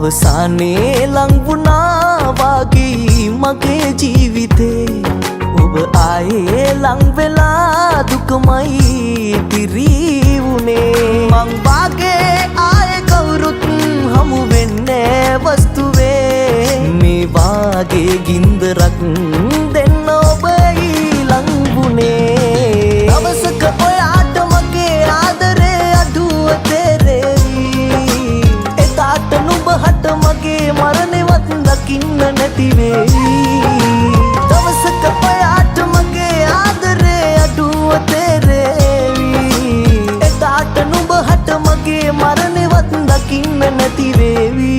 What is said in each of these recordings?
අවසානයේ ලං වුණා වගේ මගේ ජීවිතේ ඔබ ආයේ ලං වෙලා දුකමයි තිරී වුණේ මං වාගේ ආයේ කවුරුත් හමු වෙන්නේ වස්තුවේ මේ වාගේ ගින්දරක් දෙන්න ඔබයි ලං වුණේ දවසක ඔයාට මගේ ආදරේ අඩුව තේරෙවි එදාට නුඹහට මගේ මරණෙවත් දකින්න නැති වෙයි දවසක ඔයාට මගේ ආදරේ අඩුව තේරෙවි එදාට නුඹහට මගේ මරණෙවත් දකින්න නැති වෙවි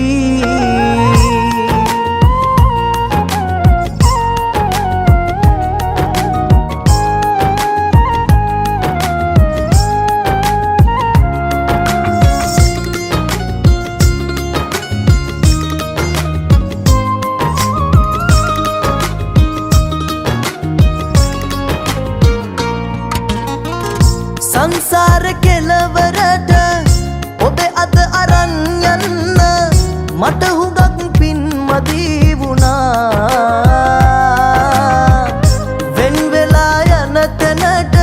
සංසාර කෙලවරට ඔබේ අත අරන් යන්න මට හුඟක් පින්මදී වුණා වෙන් වෙලා යන තැනට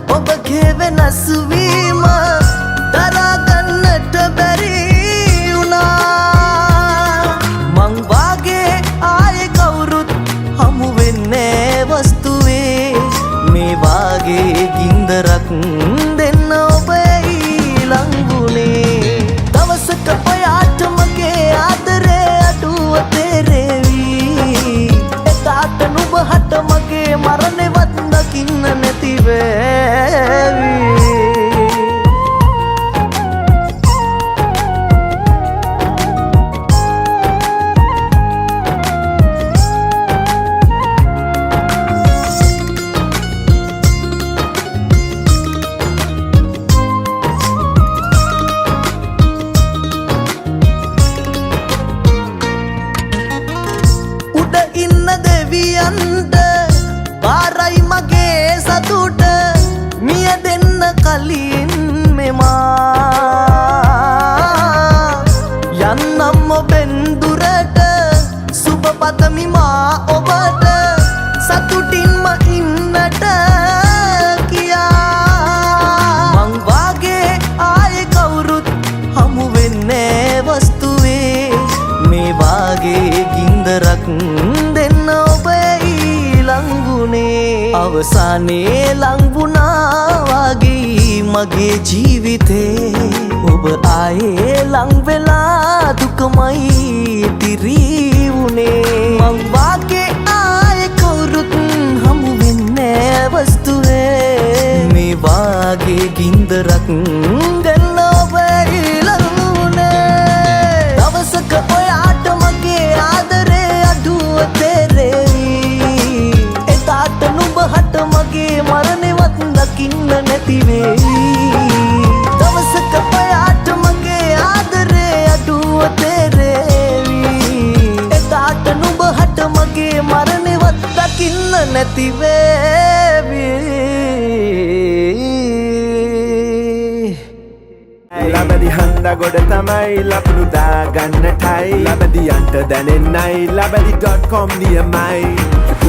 ඔබගේ වෙනස් වීම දරා ගන්නට බැරි වුණා මං වාගේ ආයේ කවුරුත් හමු වෙන්නේ වස්තුවේ මේ වාගේ ගින්දරක් දෙන්න ඔබයි ලං වුණේ දවසක ඔයාට මගේ ආදරේ අඩුව තේරෙවි එදාට නුඹහට මගේ මරණෙවත් දකින්න නැති වේවි ඉන්න දෙවියන්ට බාරයි මගේ සතුට මිය දෙන්න කලින් මෙමා යන්නම් ඔබෙන් දුරට සුබ පතමි මා ඔබට සතුටින්ම ඉන්නට කියා මං වාගේ ආයේ කවුරුත් හමු වෙන්නේ වස්තුවේ මේ වාගේ ගින්දරක් දෙන්න ඔබයි ලං වුණේ අවසානයේ ලං වුණා වගේ මගේ ජීවිතේ ඔබ ආයේ ලං වෙලා දුකමයි තිරී වුණේ මං වාගේ ආයේ කවුරුත් හමු වෙන්නේ වස්තුවේ මේ වාගේ ගින්දරක් දෙන්න ඔබයි ලං වුණේ දවසක ඔයාට මගේ ආදරේ අඩුව තේරෙවි එදාට නුඹහට මගේ මරණෙවත් දකින්න නැති වෙයි දවසක ඔයාට මගේ ආදරේ අඩුව තේරෙවි එදාට නුඹහට මගේ මරණෙවත් දකින්න නැති වේවි ලබදි හන්ද ගොඩ තමයි ලපුණු දාගන්නටයි ලබදියන්ට දැනෙන්නයි labadi.com නියමයි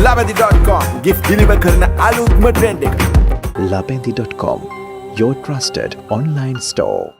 labadi.com gift deliver කරන අලුත්ම ට්‍රෙන්ඩ් එක labadi.com your trusted online store